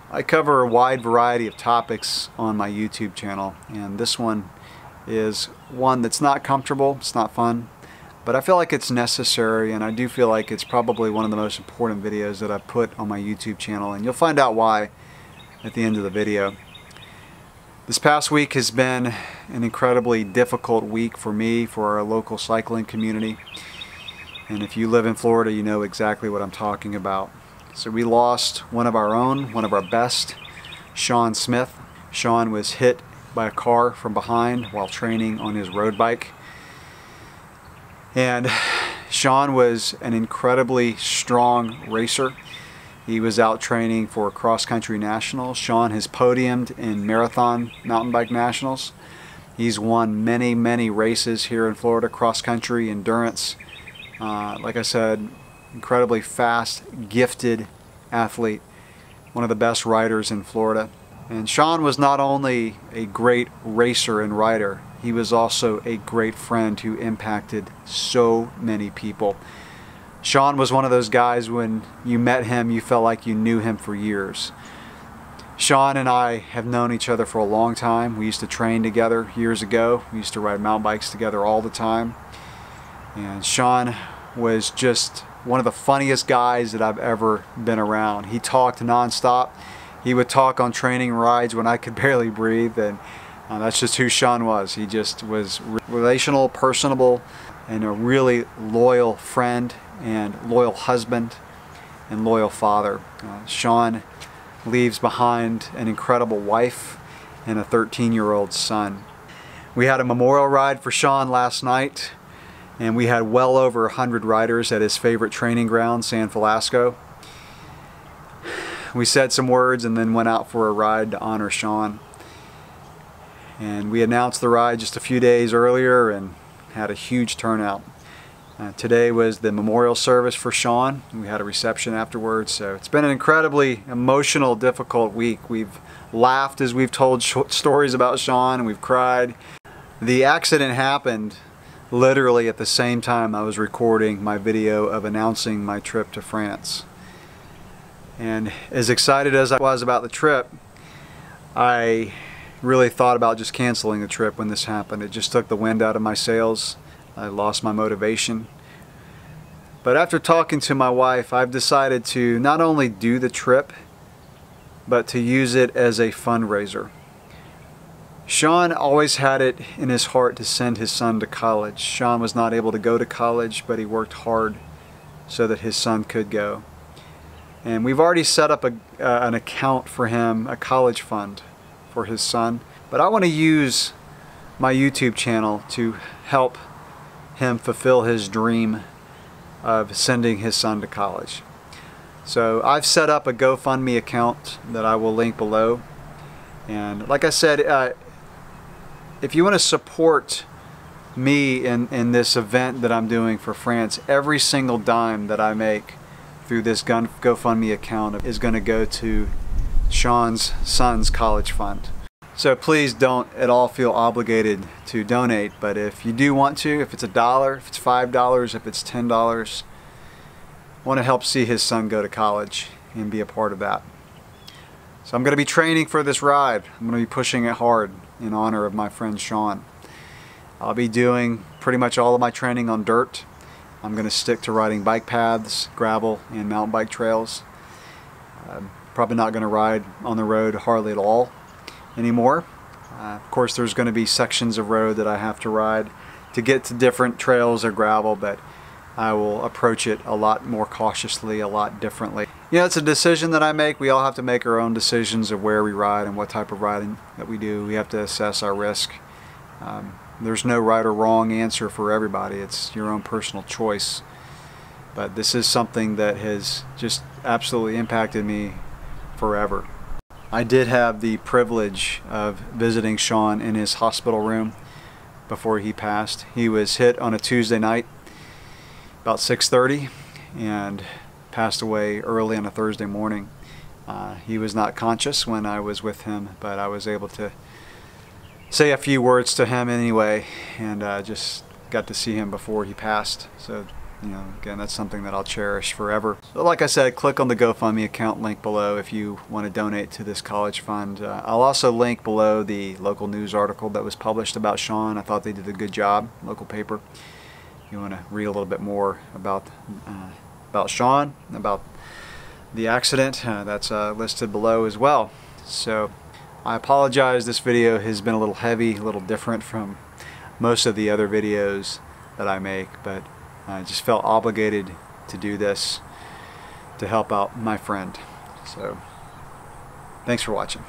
I cover a wide variety of topics on my YouTube channel, and this one is one that's not comfortable, it's not fun, but I feel like it's necessary, and I do feel like it's probably one of the most important videos that I've put on my YouTube channel, and you'll find out why at the end of the video. This past week has been an incredibly difficult week for me, for our local cycling community, and if you live in Florida, you know exactly what I'm talking about. So we lost one of our own, one of our best, Shawn Smith. Shawn was hit by a car from behind while training on his road bike. And Shawn was an incredibly strong racer. He was out training for cross-country nationals. Shawn has podiumed in marathon mountain bike nationals. He's won many, many races here in Florida, cross-country, endurance. Like I said, incredibly fast, gifted athlete, one of the best riders in Florida. And Shawn was not only a great racer and rider, he was also a great friend who impacted so many people. Shawn was one of those guys, when you met him, you felt like you knew him for years. Shawn and I have known each other for a long time. We used to train together years ago. We used to ride mountain bikes together all the time. And Shawn was just one of the funniest guys that I've ever been around. He talked nonstop. He would talk on training rides when I could barely breathe, and that's just who Shawn was. He just was relational, personable, and a really loyal friend and loyal husband and loyal father. Shawn leaves behind an incredible wife and a 13-year-old son. We had a memorial ride for Shawn last night, and we had well over 100 riders at his favorite training ground, San Francisco. We said some words and then went out for a ride to honor Shawn. And we announced the ride just a few days earlier and had a huge turnout. Today was the memorial service for Shawn. We had a reception afterwards, so it's been an incredibly emotional, difficult week. We've laughed as we've told stories about Shawn, and we've cried. The accident happened literally at the same time I was recording my video of announcing my trip to France. And as excited as I was about the trip, I really thought about just canceling the trip when this happened. It just took the wind out of my sails. I lost my motivation. But after talking to my wife, I've decided to not only do the trip, but to use it as a fundraiser. Shawn always had it in his heart to send his son to college. Shawn was not able to go to college, but he worked hard so that his son could go. And we've already set up an account for him, a college fund for his son. But I want to use my YouTube channel to help him fulfill his dream of sending his son to college. So I've set up a GoFundMe account that I will link below. And like I said, if you want to support me in this event that I'm doing for France, every single dime that I make through this GoFundMe account is going to go to Shawn's son's college fund. So please don't at all feel obligated to donate, but if you do want to, if it's $1, if it's $5, if it's $10, I want to help see his son go to college and be a part of that. So I'm going to be training for this ride. I'm going to be pushing it hard in honor of my friend Shawn. I'll be doing pretty much all of my training on dirt. I'm going to stick to riding bike paths, gravel, and mountain bike trails. I'm probably not going to ride on the road hardly at all anymore. Of course, there's going to be sections of road that I have to ride to get to different trails or gravel, but I will approach it a lot more cautiously, a lot differently. You know, it's a decision that I make. We all have to make our own decisions of where we ride and what type of riding that we do. We have to assess our risk. There's no right or wrong answer for everybody. It's your own personal choice. But this is something that has just absolutely impacted me forever. I did have the privilege of visiting Shawn in his hospital room before he passed. He was hit on a Tuesday night about 6:30 and passed away early on a Thursday morning. He was not conscious when I was with him, but I was able to say a few words to him anyway, and just got to see him before he passed. So You know, again, that's something that I'll cherish forever. But like I said, click on the GoFundMe account link below if you want to donate to this college fund. I'll also link below the local news article that was published about Shawn. I thought they did a good job, local paper. If you want to read a little bit more about Shawn, about the accident, that's listed below as well. So I apologize, this video has been a little heavy, a little different from most of the other videos that I make, but I just felt obligated to do this to help out my friend. So thanks for watching.